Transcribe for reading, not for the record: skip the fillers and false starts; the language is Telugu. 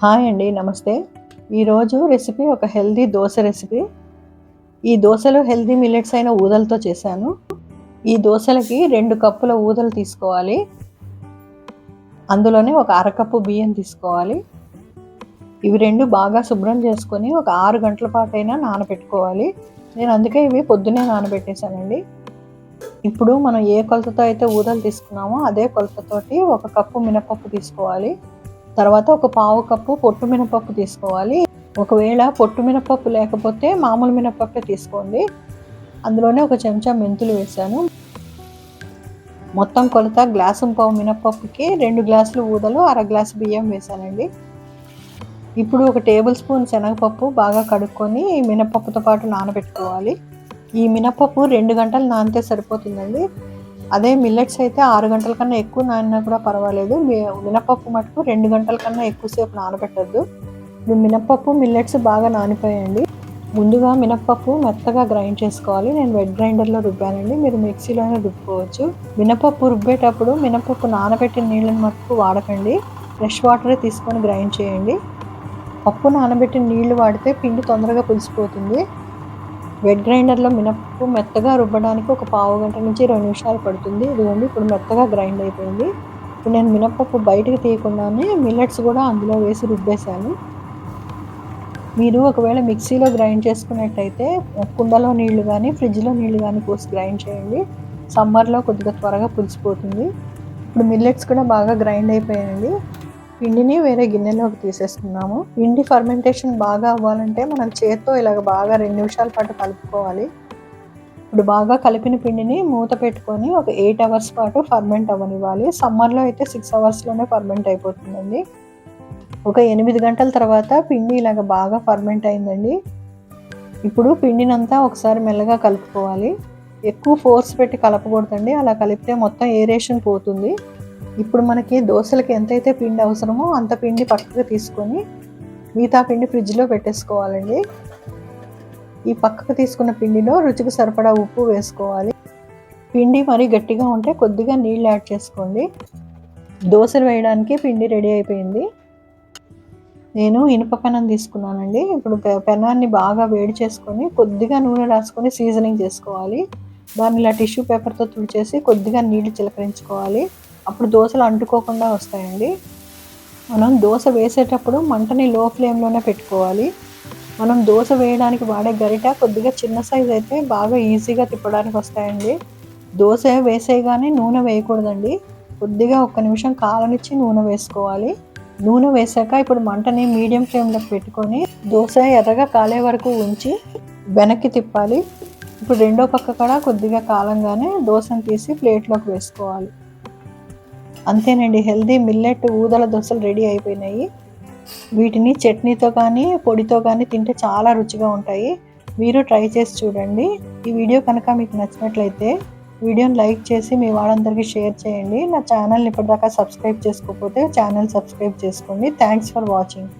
హాయ్ అండి, నమస్తే. ఈరోజు రెసిపీ ఒక హెల్దీ దోశ రెసిపీ. ఈ దోశలు హెల్దీ మిల్లెట్స్ అయిన ఊదలతో చేశాను. ఈ దోశలకి 2 కప్పుల ఊదలు తీసుకోవాలి. అందులోనే ఒక అరకప్పు బియ్యం తీసుకోవాలి. ఇవి 2 బాగా శుభ్రం చేసుకొని ఒక 6 గంటల పాటైనా నానబెట్టుకోవాలి. నేను అందుకే ఇవి పొద్దున్నే నానబెట్టేశానండి. ఇప్పుడు మనం ఏ కొలతతో అయితే ఊదలు తీసుకున్నామో అదే కొలతతోటి 1 కప్పు మినపప్పు తీసుకోవాలి. తర్వాత ఒక పావు కప్పు పొట్టు మినపప్పు తీసుకోవాలి. ఒకవేళ పొట్టు మినపప్పు లేకపోతే మామూలు మినపప్పే తీసుకోండి. అందులోనే ఒక చెంచా మెంతులు వేసాను. మొత్తం కొలత గ్లాసు పావు మినపప్పుకి 2 గ్లాసులు ఊదలు, అర గ్లాసు బియ్యం వేసానండి. ఇప్పుడు ఒక టేబుల్ స్పూన్ శనగపప్పు బాగా కడుక్కొని మినపప్పుతో పాటు నానబెట్టుకోవాలి. ఈ మినపప్పు 2 గంటలు నానితే సరిపోతుందండి. అదే మిల్లెట్స్ అయితే 6 గంటల కన్నా ఎక్కువ నానినా కూడా పర్వాలేదు. మినపప్పు మటుకు 2 గంటల కన్నా ఎక్కువసేపు నానబెట్టద్దు. ఇప్పుడు మినపప్పు మిల్లెట్స్ బాగా నానిపోయాయండి. ముందుగా మినపప్పు మెత్తగా గ్రైండ్ చేసుకోవాలి. నేను వెట్ గ్రైండర్లో రుబ్బానండి, మీరు మిక్సీలోనే రుబ్బుకోవచ్చు. మినపప్పు రుబ్బేటప్పుడు మినపప్పు నానబెట్టిన నీళ్ళని మటుకు వాడకండి, ఫ్రెష్ వాటరే తీసుకొని గ్రైండ్ చేయండి. పప్పు నానబెట్టిన నీళ్లు వాడితే పిండి తొందరగా పులిసిపోతుంది. వెట్ గ్రైండర్లో మినపప్పు మెత్తగా రుబ్బడానికి ఒక పావు గంట నుంచి 2 నిమిషాలు పడుతుంది. ఇదిగోండి, ఇప్పుడు మెత్తగా గ్రైండ్ అయిపోయింది. ఇప్పుడు నేను మినపప్పు బయటకు తీయకుండానే మిల్లెట్స్ కూడా అందులో వేసి రుబ్బేశాను. మీరు ఒకవేళ మిక్సీలో గ్రైండ్ చేసుకున్నట్టయితే కుండలో నీళ్లు కానీ ఫ్రిడ్జ్లో నీళ్లు కానీ పోసి గ్రైండ్ చేయండి. సమ్మర్లో కొద్దిగా త్వరగా పులిసిపోతుంది. ఇప్పుడు మిల్లెట్స్ కూడా బాగా గ్రైండ్ అయిపోయాయండి. పిండిని వేరే గిన్నెలోకి తీసేసుకున్నాము. పిండి ఫర్మెంటేషన్ బాగా అవ్వాలంటే మనం చేత్తో ఇలాగ బాగా 2 నిమిషాల పాటు కలుపుకోవాలి. ఇప్పుడు బాగా కలిపిన పిండిని మూత పెట్టుకొని ఒక 8 అవర్స్ పాటు ఫర్మెంట్ అవ్వనివ్వాలి. సమ్మర్లో అయితే 6 అవర్స్లోనే ఫర్మెంట్ అయిపోతుందండి. ఒక 8 గంటల తర్వాత పిండి ఇలాగ బాగా ఫర్మెంట్ అయిందండి. ఇప్పుడు పిండినంతా ఒకసారి మెల్లగా కలుపుకోవాలి. ఎక్కువ ఫోర్స్ పెట్టి కలపకూడదండి, అలా కలిపితే మొత్తం ఏరేషన్ పోతుంది. ఇప్పుడు మనకి దోశలకి ఎంతైతే పిండి అవసరమో అంత పిండి పక్కకు తీసుకొని మిగతా పిండి ఫ్రిడ్జ్లో పెట్టేసుకోవాలండి. ఈ పక్కకు తీసుకున్న పిండిలో రుచికి సరిపడా ఉప్పు వేసుకోవాలి. పిండి మరీ గట్టిగా ఉంటే కొద్దిగా నీళ్ళు యాడ్ చేసుకోండి. దోశలు వేయడానికి పిండి రెడీ అయిపోయింది. నేను ఇనుప పెనం తీసుకున్నానండి. ఇప్పుడు పెనాన్ని బాగా వేడి చేసుకొని కొద్దిగా నూనె రాసుకొని సీజనింగ్ చేసుకోవాలి. దాన్ని ఇలా టిష్యూ పేపర్తో తుడిచేసి కొద్దిగా నీళ్లు చిలకరించుకోవాలి. అప్పుడు దోశలు అంటుకోకుండా వస్తాయండి. మనం దోశ వేసేటప్పుడు మంటని లో ఫ్లేమ్లోనే పెట్టుకోవాలి. మనం దోశ వేయడానికి వాడే గరిట కొద్దిగా చిన్న సైజ్ అయితే బాగా ఈజీగా తిప్పడానికి వస్తాయండి. దోశ వేసేయగానే నూనె వేయకూడదండి, కొద్దిగా 1 నిమిషం కాలనిచ్చి నూనె వేసుకోవాలి. నూనె వేసాక ఇప్పుడు మంటని మీడియం ఫ్లేమ్లో పెట్టుకొని దోశ ఎర్రగా కాలే వరకు ఉంచి వెనక్కి తిప్పాలి. ఇప్పుడు రెండో పక్క కూడా కొద్దిగా కాలంగానే దోశను తీసి ప్లేట్లోకి వేసుకోవాలి. అంతేనండి, హెల్దీ మిల్లెట్ ఊదల దోశలు రెడీ అయిపోయినాయి. వీటిని చట్నీతో కానీ పొడితో కానీ తింటే చాలా రుచిగా ఉంటాయి. మీరు ట్రై చేసి చూడండి. ఈ వీడియో కనుక మీకు నచ్చినట్లయితే వీడియోని లైక్ చేసి మీ వాళ్ళందరికీ షేర్ చేయండి. నా ఛానల్ని ఇప్పటిదాకా సబ్స్క్రైబ్ చేసుకోకపోతే ఛానల్ సబ్స్క్రైబ్ చేసుకోండి. Thanks for watching.